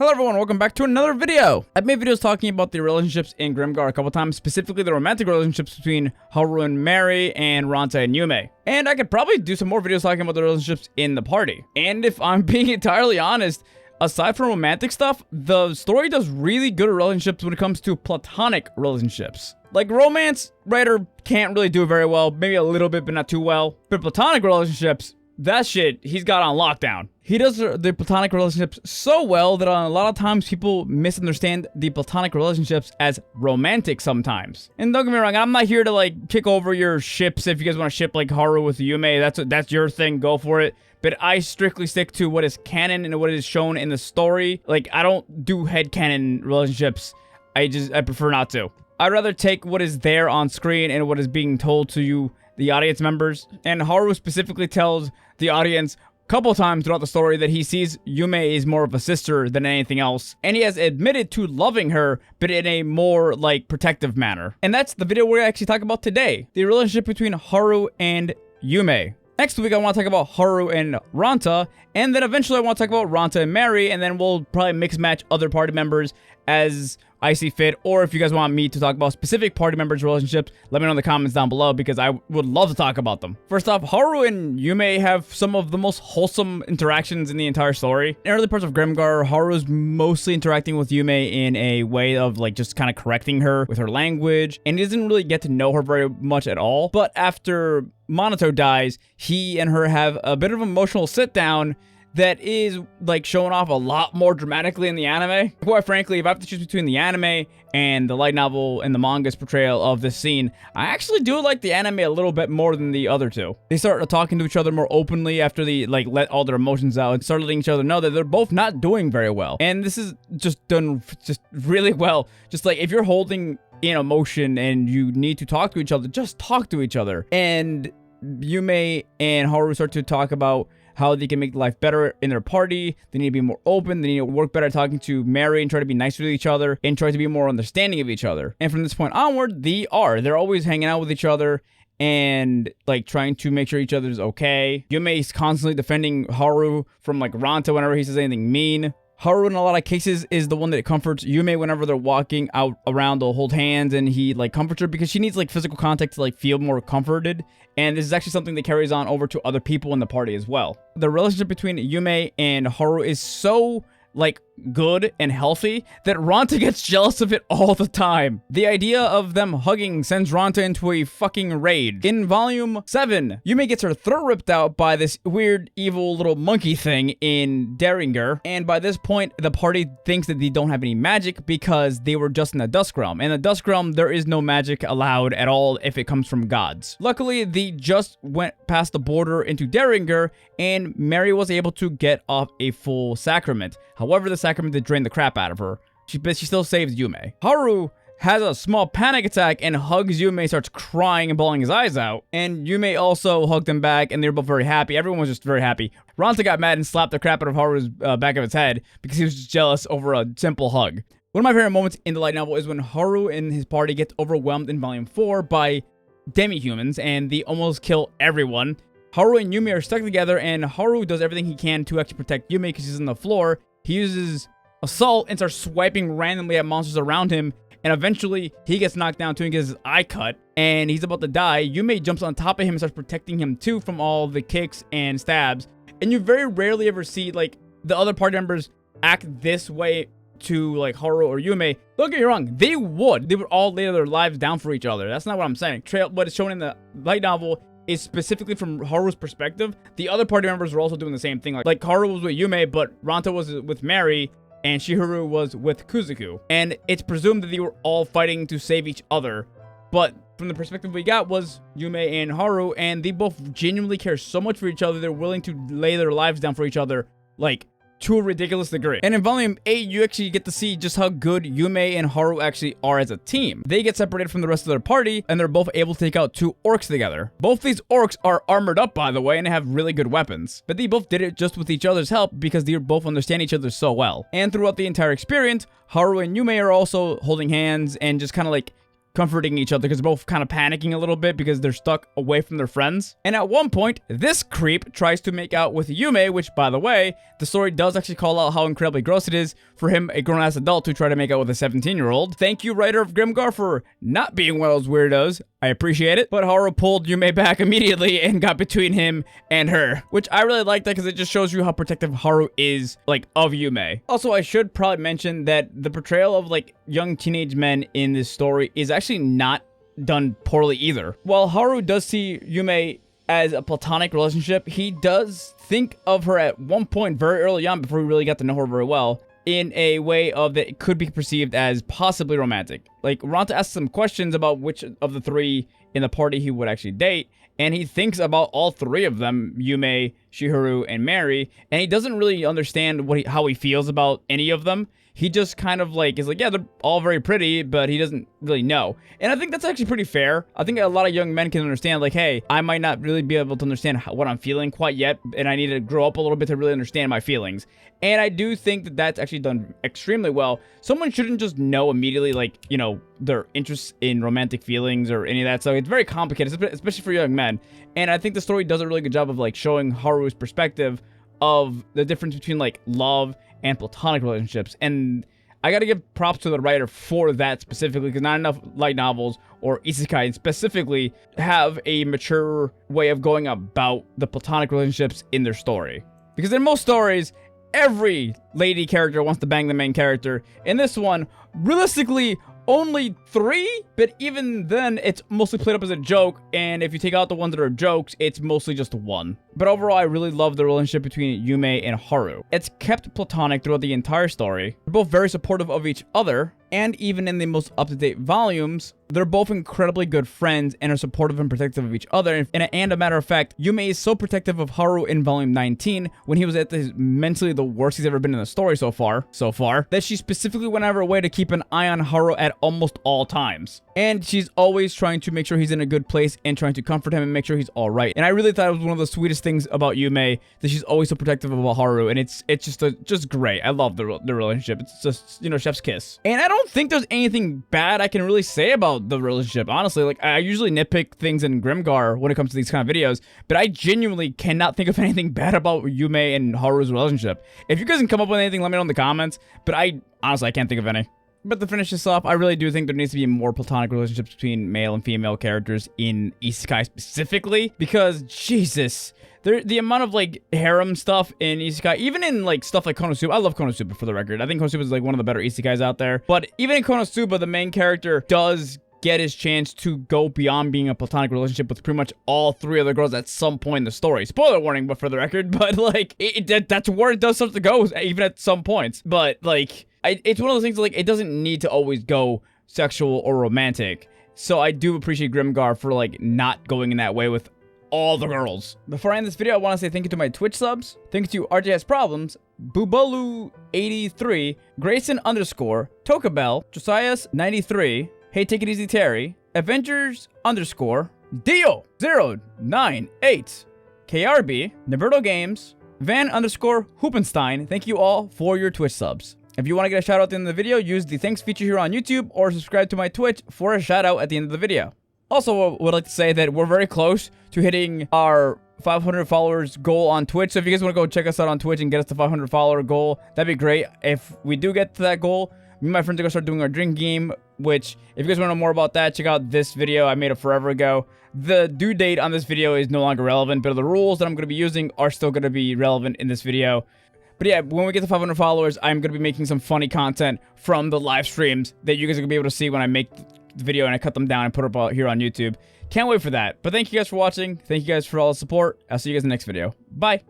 Hello everyone, welcome back to another video. I've made videos talking about the relationships in Grimgar a couple times, specifically the romantic relationships between Haru and Mary and Ranta and Yume. And I could probably do some more videos talking about the relationships in the party. And if I'm being entirely honest, aside from romantic stuff, the story does really good relationships when it comes to platonic relationships. Like romance, writer can't really do it very well, maybe a little bit, but not too well. But platonic relationships, that shit, he's got on lockdown. He does the platonic relationships so well that a lot of times people misunderstand the platonic relationships as romantic sometimes. And don't get me wrong, I'm not here to like kick over your ships. If you guys want to ship like Haru with Yume, that's your thing, go for it. But I strictly stick to what is canon and what is shown in the story. Like, I don't do headcanon relationships. I prefer not to. I'd rather take what is there on screen and what is being told to you, the audience members. And Haru specifically tells the audience a couple times throughout the story that he sees Yume is more of a sister than anything else. And he has admitted to loving her, but in a more, like, protective manner. And that's the video we're actually talking about today. The relationship between Haru and Yume. Next week, I want to talk about Haru and Ranta, and then eventually I want to talk about Ranta and Mary, and then we'll probably mix match other party members as I see fit, or if you guys want me to talk about specific party members' relationships, let me know in the comments down below, because I would love to talk about them. First off, Haru and Yume have some of the most wholesome interactions in the entire story. In early parts of Grimgar, Haru's mostly interacting with Yume in a way of like just kind of correcting her with her language, and he doesn't really get to know her very much at all. But after Minato dies, he and her have a bit of an emotional sit-down that is like showing off a lot more dramatically in the anime. Quite frankly, if I have to choose between the anime and the light novel and the manga's portrayal of this scene, I actually do like the anime a little bit more than the other two. They start talking to each other more openly after they like let all their emotions out and start letting each other know that they're both not doing very well. And this is just done just really well. Just like if you're holding in emotion and you need to talk to each other, just talk to each other. And Yume and Haru start to talk about how they can make life better in their party. They need to be more open. They need to work better talking to Mary and try to be nicer to each other and try to be more understanding of each other. And from this point onward, they're always hanging out with each other and like trying to make sure each other's okay. Yume is constantly defending Haru from like Ranta whenever he says anything mean. Haru in a lot of cases is the one that comforts Yume whenever they're walking out around. They'll hold hands and he like comforts her because she needs like physical contact to like feel more comforted. And this is actually something that carries on over to other people in the party as well. The relationship between Yume and Haru is so like good and healthy that Ranta gets jealous of it all the time. The idea of them hugging sends Ranta into a fucking rage. In volume 7, Yume gets her throat ripped out by this weird evil little monkey thing in Grimgar, and by this point the party thinks that they don't have any magic because they were just in the Dusk Realm. In the Dusk Realm there is no magic allowed at all if it comes from gods. Luckily they just went past the border into Grimgar and Mary was able to get off a full sacrament. However, the sacrament did drain the crap out of her. She still saves Yume. Haru has a small panic attack and hugs Yume, starts crying and bawling his eyes out. And Yume also hugged him back, and they were both very happy. Everyone was just very happy. Ranta got mad and slapped the crap out of Haru's back of his head because he was just jealous over a simple hug. One of my favorite moments in the light novel is when Haru and his party get overwhelmed in volume 4 by demi-humans, and they almost kill everyone. Haru and Yume are stuck together, and Haru does everything he can to actually protect Yume because she's on the floor. He uses assault and starts swiping randomly at monsters around him, and eventually he gets knocked down too and gets his eye cut, and he's about to die. Yume jumps on top of him and starts protecting him too from all the kicks and stabs. And you very rarely ever see like the other party members act this way to like Haru or Yume. Don't get me wrong, they would all lay their lives down for each other. That's not what I'm saying. What is shown in the light novel is specifically from Haru's perspective. The other party members were also doing the same thing. Like Haru was with Yume, but Ranta was with Mary, and Shiharu was with Kuzuku. And it's presumed that they were all fighting to save each other. But from the perspective we got was Yume and Haru, and they both genuinely care so much for each other, they're willing to lay their lives down for each other, like, to a ridiculous degree. And in volume 8, you actually get to see just how good Yume and Haru actually are as a team. They get separated from the rest of their party, and they're both able to take out 2 orcs together. Both these orcs are armored up, by the way, and have really good weapons. But they both did it just with each other's help because they both understand each other so well. And throughout the entire experience, Haru and Yume are also holding hands and just kind of like comforting each other because they're both kind of panicking a little bit because they're stuck away from their friends. And at one point, this creep tries to make out with Yume, which, by the way, the story does actually call out how incredibly gross it is for him, a grown-ass adult, to try to make out with a 17-year-old. Thank you, writer of Grimgar, for not being one of those weirdos. I appreciate it. But Haru pulled Yume back immediately and got between him and her, which I really like that because it just shows you how protective Haru is, like, of Yume. Also, I should probably mention that the portrayal of, like, young teenage men in this story is actually not done poorly either. While Haru does see Yume as a platonic relationship, he does think of her at one point very early on, before we really got to know her very well, in a way of that it could be perceived as possibly romantic. Like, Ranta asks some questions about which of the three in the party he would actually date, and he thinks about all three of them, Yume, Shiharu, and Mary, and he doesn't really understand how he feels about any of them. He just kind of like is like, yeah, they're all very pretty, but he doesn't really know. And I think that's actually pretty fair. I think a lot of young men can understand, like, hey, I might not really be able to understand what I'm feeling quite yet, and I need to grow up a little bit to really understand my feelings. And I do think that that's actually done extremely well. Someone shouldn't just know immediately, like, you know, their interests in romantic feelings or any of that. So it's very complicated, especially for young men. And I think the story does a really good job of, like, showing Haru's perspective of the difference between, like, love and platonic relationships. And I gotta give props to the writer for that specifically, because not enough light novels or isekai specifically have a mature way of going about the platonic relationships in their story. Because in most stories, every lady character wants to bang the main character. In this one, realistically, only 3, but even then, it's mostly played up as a joke, and if you take out the ones that are jokes, it's mostly just 1. But overall, I really love the relationship between Yume and Haru. It's kept platonic throughout the entire story. They're both very supportive of each other, and even in the most up-to-date volumes, they're both incredibly good friends and are supportive and protective of each other. And a matter of fact, Yume is so protective of Haru in volume 19, when he was at mentally the worst he's ever been in the story so far, that she specifically went out of her way to keep an eye on Haru at almost all times. And she's always trying to make sure he's in a good place and trying to comfort him and make sure he's all right. And I really thought it was one of the sweetest things about Yume, that she's always so protective of Haru, and it's just great. I love the relationship. It's just, you know, chef's kiss. And I don't think there's anything bad I can really say about the relationship, honestly. Like, I usually nitpick things in Grimgar when it comes to these kind of videos, but I genuinely cannot think of anything bad about Yume and Haru's relationship. If you guys can come up with anything, let me know in the comments, but I can't think of any. But to finish this off, I really do think there needs to be more platonic relationships between male and female characters in isekai specifically, because Jesus, the amount of, like, harem stuff in isekai, even in, like, stuff like Konosuba. I love Konosuba, for the record. I think Konosuba is, like, one of the better isekais out there. But even in Konosuba, the main character does get his chance to go beyond being a platonic relationship with pretty much all 3 other girls at some point in the story. Spoiler warning, but for the record, but, like, that's where it does start to go, even at some points. But, like, it's one of those things, like, it doesn't need to always go sexual or romantic. So I do appreciate Grimgar for, like, not going in that way with all the girls. Before I end this video, I want to say thank you to my Twitch subs. Thank you to RJS Problems, Bubolu83, Grayson_, Tokabell, Josias93, Hey Take It Easy Terry, Avengers_, Dio098, KRB, Naberto Games, Van_Hoopenstein. Thank you all for your Twitch subs. If you want to get a shout out at the end of the video, use the thanks feature here on YouTube, or subscribe to my Twitch for a shout out at the end of the video. Also, I would like to say that we're very close to hitting our 500 followers goal on Twitch. So if you guys want to go check us out on Twitch and get us the 500 follower goal, that'd be great. If we do get to that goal, me and my friends are going to start doing our drink game, which, if you guys want to know more about that, check out this video I made it forever ago. The due date on this video is no longer relevant, but the rules that I'm going to be using are still going to be relevant in this video. But yeah, when we get to 500 followers, I'm going to be making some funny content from the live streams that you guys are going to be able to see when I make the video and I cut them down and put them up here on YouTube. Can't wait for that. But thank you guys for watching. Thank you guys for all the support. I'll see you guys in the next video. Bye.